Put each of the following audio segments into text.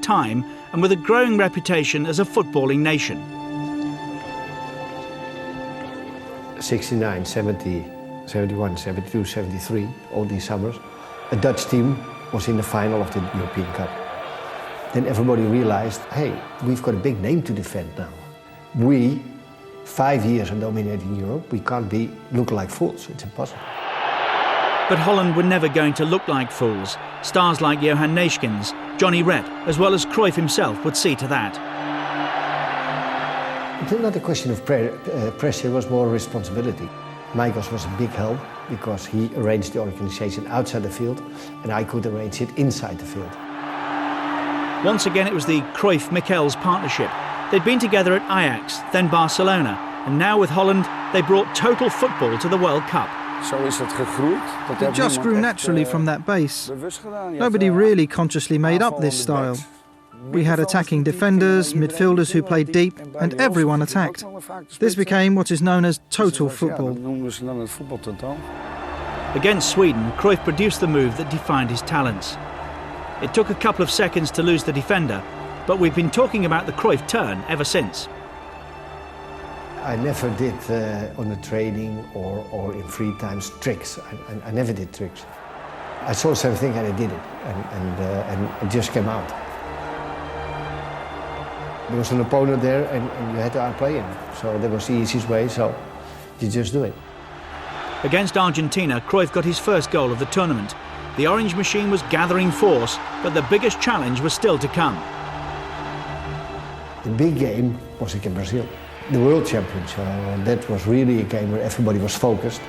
time and with a growing reputation as a footballing nation. 69, 70, 71, 72, 73, all these summers, a Dutch team was in the final of the European Cup. Then everybody realized, hey, we've got a big name to defend now. We, 5 years are dominating Europe, we can't look like fools, it's impossible. But Holland were never going to look like fools. Stars like Johan Neeskens, Johnny Rep, as well as Cruyff himself would see to that. It's not a question of pressure, it was more responsibility. Michaels was a big help because he arranged the organization outside the field and I could arrange it inside the field. Once again, it was the Cruyff-Michels partnership. They'd been together at Ajax, then Barcelona, and now with Holland, they brought total football to the World Cup. It just grew naturally from that base. Nobody really consciously made up this style. We had attacking defenders, midfielders who played deep, and everyone attacked. This became what is known as total football. Against Sweden, Cruyff produced the move that defined his talents. It took a couple of seconds to lose the defender, but we've been talking about the Cruyff turn ever since. I never did on the training or in free times tricks. I never did tricks. I saw something and I did it, and it just came out. There was an opponent there and you had to outplay him. So that was the easiest way, so you just do it. Against Argentina, Cruyff got his first goal of the tournament. The Orange machine was gathering force, but the biggest challenge was still to come. The big game was against Brazil, the World Championship. That was really a game where everybody was focused.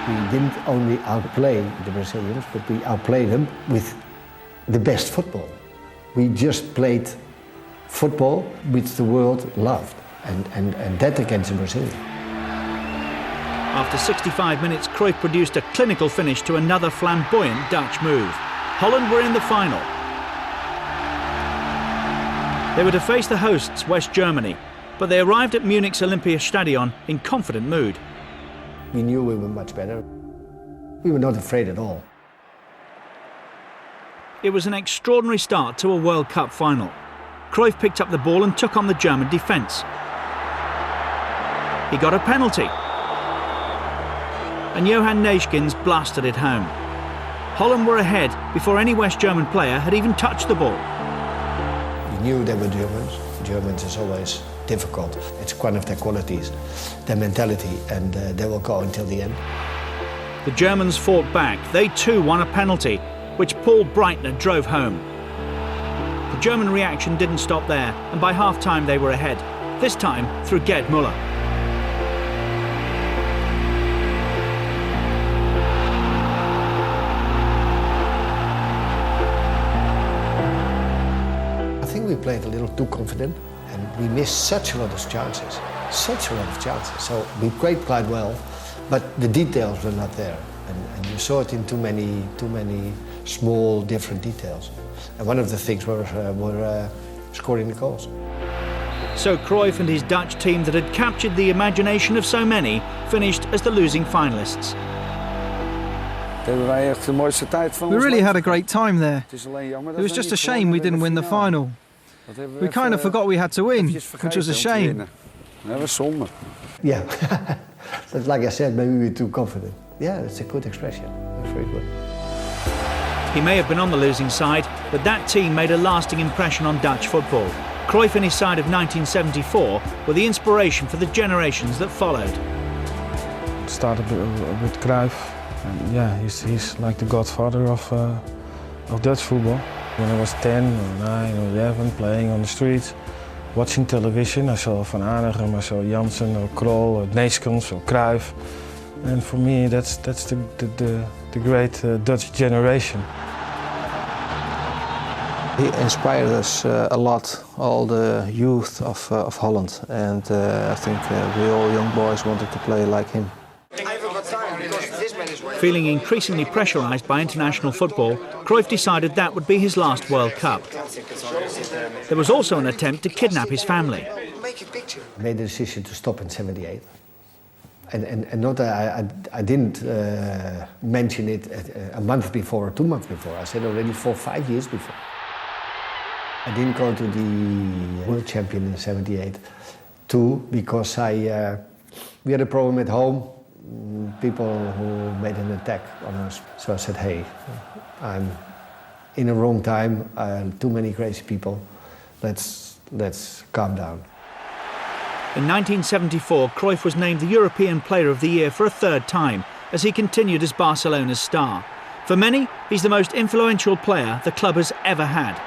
We didn't only outplay the Brazilians, but we outplayed them with the best football. We just played football which the world loved, and that against the Brazilians. After 65 minutes, Cruyff produced a clinical finish to another flamboyant Dutch move. Holland were in the final. They were to face the hosts, West Germany, but they arrived at Munich's Olympiastadion in confident mood. We knew we were much better. We were not afraid at all. It was an extraordinary start to a World Cup final. Cruyff picked up the ball and took on the German defence. He got a penalty. And Johan Neeskens blasted it home. Holland were ahead before any West German player had even touched the ball. We knew they were Germans. Germans is always difficult. It's one of their qualities, their mentality, and they will go until the end. The Germans fought back. They too won a penalty, which Paul Breitner drove home. The German reaction didn't stop there, and by half-time they were ahead, this time through Gerd Müller. I think we played a little too confident, and we missed such a lot of chances. So we played quite well, but the details were not there. And you saw it in too many small, different details. And one of the things were scoring the goals. So Cruyff and his Dutch team that had captured the imagination of so many finished as the losing finalists. We really had a great time there. It was just a shame we didn't win the final. We kind of forgot we had to win, which was a shame. Yeah, but like I said, maybe we were too confident. Yeah, it's a good expression. That's very good. He may have been on the losing side, but that team made a lasting impression on Dutch football. Cruyff and his side of 1974 were the inspiration for the generations that followed. It started with Cruyff, and yeah, he's like the godfather of Dutch football. When I was 10 or 9 or 11, playing on the streets, watching television, I saw Van Hanegem, I saw Jansen or Krol or Neeskens or Cruyff. And for me, that's the great Dutch generation. He inspired us a lot, all the youth of Holland, and I think we all young boys wanted to play like him. Feeling increasingly pressurised by international football, Cruyff decided that would be his last World Cup. There was also an attempt to kidnap his family. I made the decision to stop in '78. And not I didn't mention it a month before or 2 months before. I said already 4 or 5 years before. I didn't go to the world champion in '78 too because we had a problem at home. People who made an attack on us. So I said, hey, I'm in the wrong time. Too many crazy people. Let's calm down. In 1974, Cruyff was named the European Player of the Year for a 3rd time as he continued as Barcelona's star. For many, he's the most influential player the club has ever had.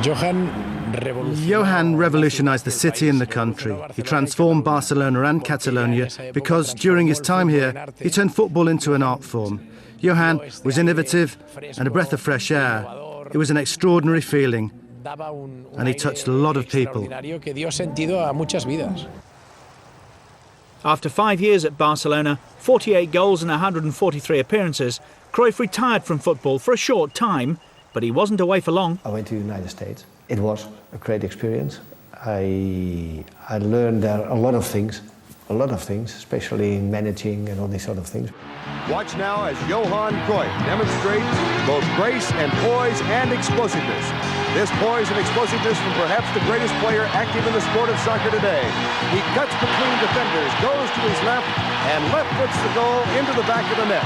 Johan revolutionised the city and the country. He transformed Barcelona and Catalonia because during his time here, he turned football into an art form. Johan was innovative and a breath of fresh air. It was an extraordinary feeling, and he touched a lot of people. After 5 years at Barcelona, 48 goals and 143 appearances, Cruyff retired from football for a short time, but he wasn't away for long. I went to the United States. It was a great experience. I learned there a lot of things, especially in managing and all these sort of things. Watch now as Johan Cruyff demonstrates both grace and poise and explosiveness. This poise and explosiveness from perhaps the greatest player active in the sport of soccer today. He cuts between defenders, goes to his left, and left foots the goal into the back of the net.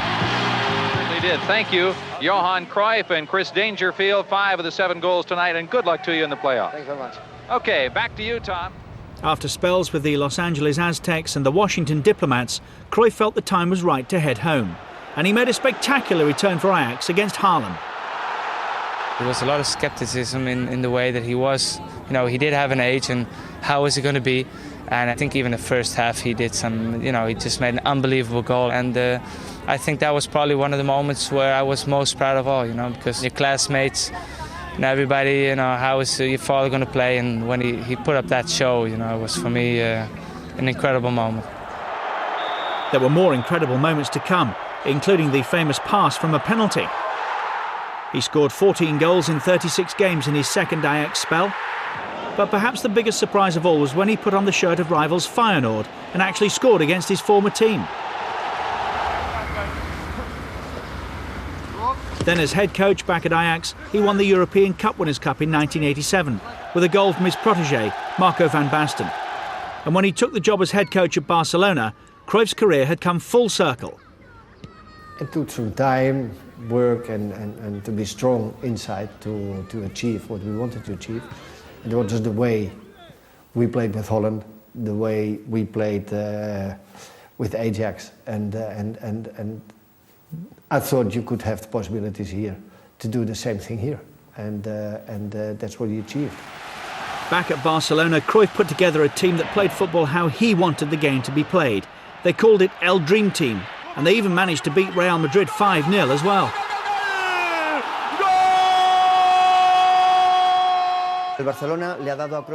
Certainly did. Thank you, Johan Cruyff and Chris Dangerfield. 5 of the 7 goals tonight, and good luck to you in the playoffs. Thanks very much. Okay, back to you, Tom. After spells with the Los Angeles Aztecs and the Washington Diplomats, Cruyff felt the time was right to head home. And he made a spectacular return for Ajax against Haarlem. There was a lot of skepticism in the way that he was. You know, he did have an age, and how is he going to be? And I think even the first half he did some, you know, he just made an unbelievable goal. And I think that was probably one of the moments where I was most proud of all, you know, because your classmates and everybody, you know, how is your father going to play? And when he put up that show, you know, it was for me an incredible moment. There were more incredible moments to come, including the famous pass from a penalty. He scored 14 goals in 36 games in his second Ajax spell. But perhaps the biggest surprise of all was when he put on the shirt of rivals Feyenoord and actually scored against his former team. Then as head coach back at Ajax, he won the European Cup Winners' Cup in 1987 with a goal from his protégé, Marco van Basten. And when he took the job as head coach at Barcelona, Cruyff's career had come full circle. It took some time, work and to be strong inside to achieve what we wanted to achieve. And it was just the way we played with Holland, the way we played with Ajax, and I thought you could have the possibilities here to do the same thing here, and that's what he achieved. Back at Barcelona, Cruyff put together a team that played football how he wanted the game to be played. They called it El Dream Team, and they even managed to beat Real Madrid 5-0 as well.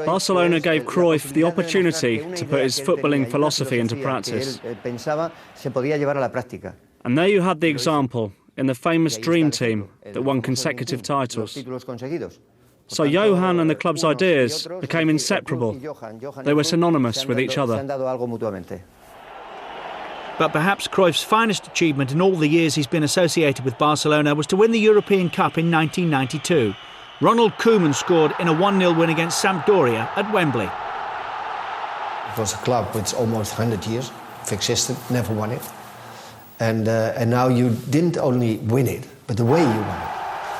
Barcelona gave Cruyff the opportunity to put his footballing philosophy into practice. And there you had the example in the famous Dream Team that won consecutive titles. So Johan and the club's ideas became inseparable. They were synonymous with each other. But perhaps Cruyff's finest achievement in all the years he's been associated with Barcelona was to win the European Cup in 1992. Ronald Koeman scored in a 1-0 win against Sampdoria at Wembley. It was a club which almost 100 years existed, never won it. And now you didn't only win it, but the way you won it.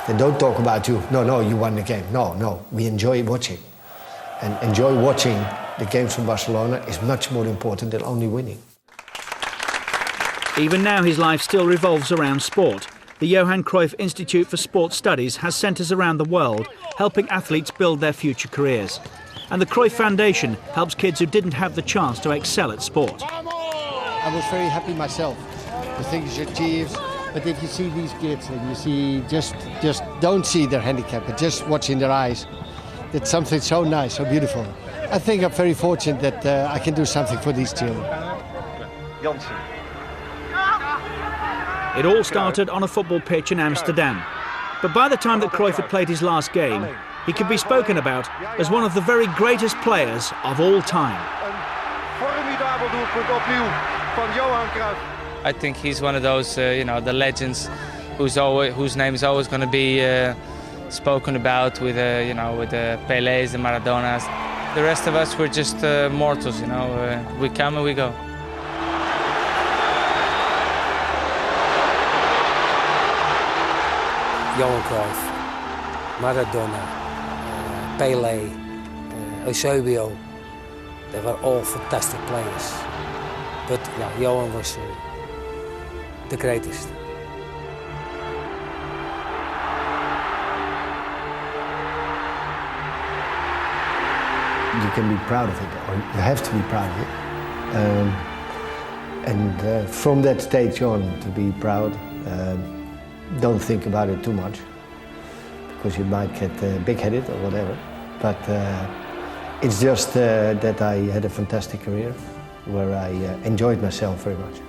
They don't talk about you, no, you won the game. No, we enjoy watching. And enjoy watching the games from Barcelona is much more important than only winning. Even now his life still revolves around sport. The Johan Cruyff Institute for Sport Studies has centres around the world helping athletes build their future careers. And the Cruyff Foundation helps kids who didn't have the chance to excel at sport. I was very happy myself, the things you achieved. But if you see these kids and you see just don't see their handicap, but just watching their eyes, it's something so nice, so beautiful. I think I'm very fortunate that I can do something for these children. It all started on a football pitch in Amsterdam. But by the time that Cruyff had played his last game, he could be spoken about as one of the very greatest players of all time. titeldoelpunt opnieuw van Johan Cruyff. I think he's one of those, the legends whose name is always going to be spoken about with the Pelés, the Maradonas. The rest of us, we're just mortals, we come and we go. Johan Cruyff, Maradona, Pelé, Eusebio, they were all fantastic players. But Johan was the greatest. You can be proud of it, or you have to be proud of it. From that stage on, to be proud, don't think about it too much, because you might get big-headed or whatever. But it's just that I had a fantastic career where I enjoyed myself very much.